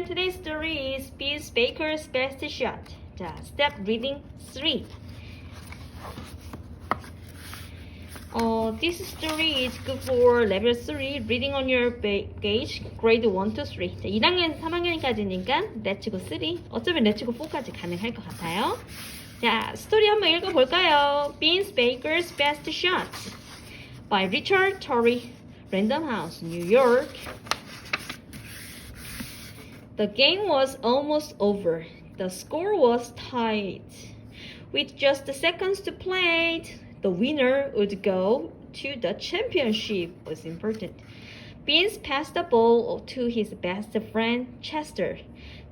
today's story is Beans Baker's Best Shot. 자, step reading 3. This story is good for level 3, reading on your page, grade 1 to 3. 자, 2학년, 3학년까지니까 Let's Go 3, 어쩌면 Let's Go 4까지 가능할 것 같아요. 자, 스토리 한번 읽어볼까요? Beans Baker's Best Shot by Richard Torrey, Random House, New York. The game was almost over. The score was tied. With just seconds to play, the winner would go to the championship. Was important. Beans passed the ball to his best friend, Chester,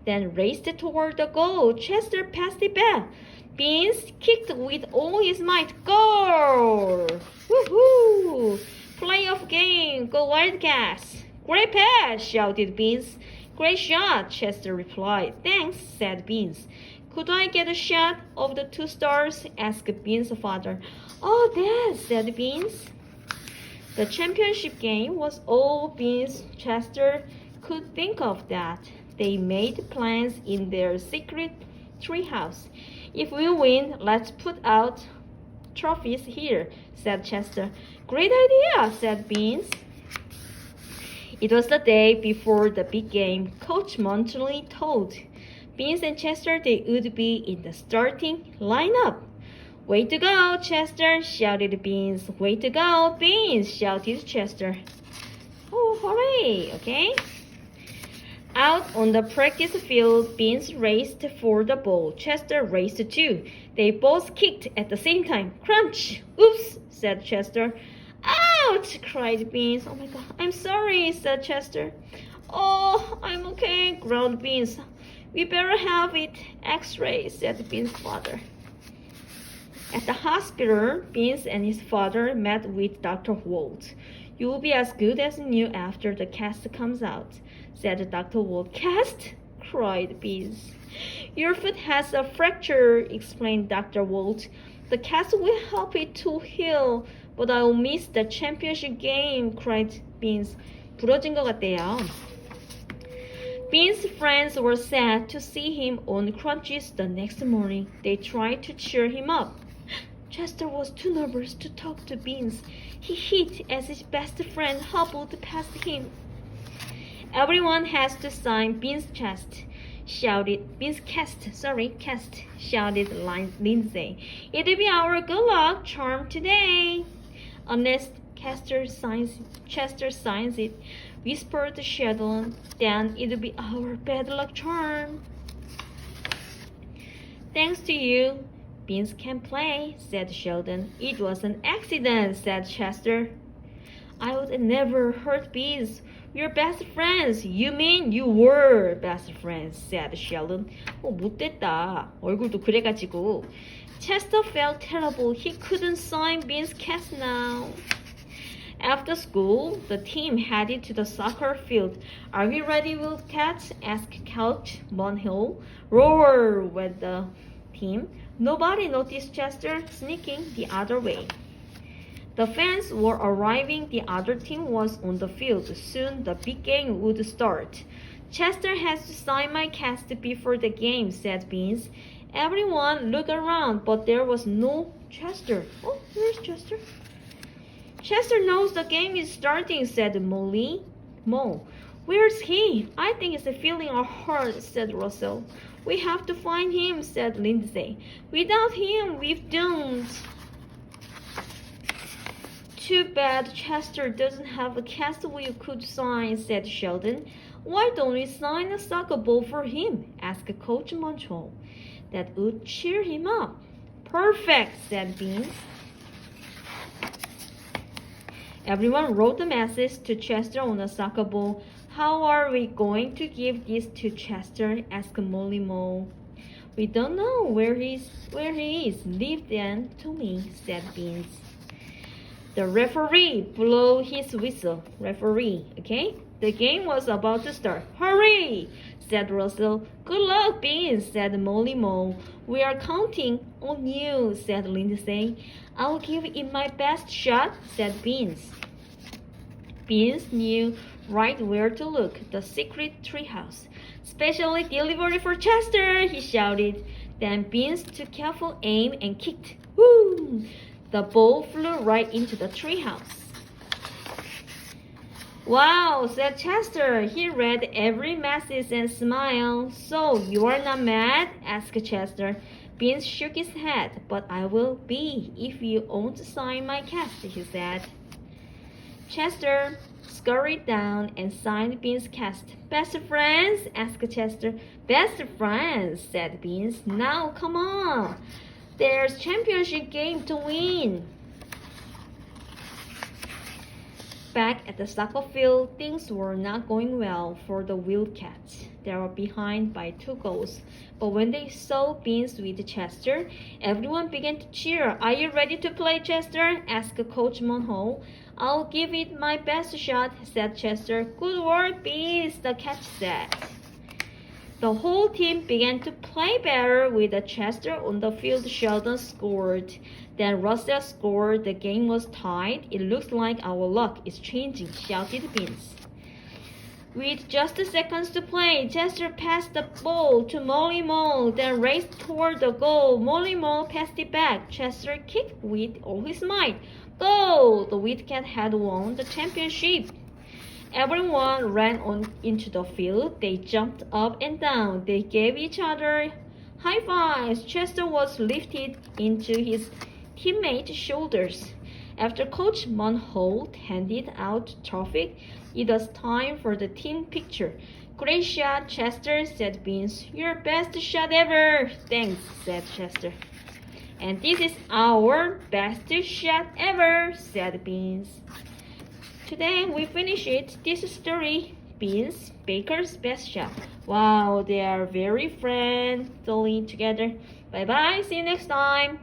then raced toward the goal. Chester passed it back. Beans kicked with all his might. Goal! Woohoo! Playoff game. Go Wildcats. Great pass, shouted Beans. Great shot, Chester replied. Thanks, said Beans. Could I get a shot of the 2 stars? Asked Beans' father. Oh, Dad, said Beans. The championship game was all Beans Chester could think of that. They made plans in their secret treehouse. If we win, let's put out trophies here, said Chester. Great idea, said Beans. It was the day before the big game. Coach Montley told Beans and Chester they would be in the starting lineup. Way to go, Chester, shouted Beans. Way to go, Beans, shouted Chester. Oh, hooray, okay? Out on the practice field, Beans raced for the ball. Chester raced too. They both kicked at the same time. Crunch! Oops, said Chester. Ouch! Cried Beans. Oh my god, I'm sorry, said Chester. Oh, I'm okay, growled Beans. We better have it x-ray, said Beans' father. At the hospital, Beans and his father met with Dr. Walt. You'll be as good as new after the cast comes out, said Dr. Walt. Cast? Cried Beans. Your foot has a fracture, explained Dr. Walt. The cast will help it to heal, but I'll miss the championship game, cried Beans. 부러진 것 같대요. Beans' friends were sad to see him on crutches the next morning. They tried to cheer him up. Chester was too nervous to talk to Beans. He hid as his best friend hobbled past him. Everyone has to sign Beans' cast, shouted Lindsay. It'll be our good luck charm today. Unless Chester signs it, whispered Sheldon, then it'll be our bad luck charm. Thanks to you, Beans can play, said Sheldon. It was an accident, said Chester. I would never hurt Beans. We're best friends. You mean you were best friends, said Sheldon. 못됐다. 얼굴도 그래가지고. Chester felt terrible. He couldn't sign Beans' cast now. After school, the team headed to the soccer field. Are we ready, Wildcats? Asked Coach Monhill. Roar, went the team. Nobody noticed Chester sneaking the other way. The fans were arriving. The other team was on the field. Soon the big game would start. Chester has to sign my cast before the game, said Beans. Everyone looked around, but there was no Chester. Oh, where's Chester? Chester knows the game is starting, said Mo. Where's he? I think he's feeling our heart, said Russell. We have to find him, said Lindsay. Without him, we've doomed. Too bad Chester doesn't have a cast we could sign, said Sheldon. Why don't we sign a soccer ball for him? Asked Coach Montrol. That would cheer him up. Perfect, said Beans. Everyone wrote a message to Chester on a soccer ball. How are we going to give this to Chester? Asked Molly Mo. We don't know where he is. Leave them to me, said Beans. The referee blew his whistle. Referee, okay? The game was about to start. Hurry, said Russell. Good luck, Beans, said Molly Mo. We are counting on you, said Lindsay. I'll give it my best shot, said Beans. Beans knew right where to look, the secret treehouse. Specially delivered for Chester, he shouted. Then Beans took careful aim and kicked. Woo! The ball flew right into the treehouse. Wow, said Chester. He read every message and smiled. So, you are not mad? Asked Chester. Beans shook his head. But I will be if you won't sign my cast, he said. Chester scurried down and signed Beans' cast. Best friends? Asked Chester. Best friends, said Beans. Now, come on. There's championship game to win. Back at the soccer field, things were not going well for the Wildcats. They were behind by 2 goals. But when they saw Beans with Chester, everyone began to cheer. Are you ready to play, Chester? Asked Coach Monhole. I'll give it my best shot, said Chester. Good work, Beans, the catch said. The whole team began to play better with Chester on the field. Sheldon scored. Then Russell scored. The game was tied. It looks like our luck is changing, shouted Beans. With just seconds to play, Chester passed the ball to Molly Mole, then raced toward the goal. Molly Mole passed it back. Chester kicked with all his might. Goal! The Wildcat had won the championship. Everyone ran on into the field. They jumped up and down. They gave each other high fives. Chester was lifted into his teammates' shoulders. After Coach Monholt handed out trophy, it was time for the team picture. Great shot, Chester, said Beans. Your best shot ever. Thanks, said Chester. And this is our best shot ever, said Beans. Today we finished this story, Beans, Baker's best shot. Wow, they are very friendly together. Bye bye, see you next time.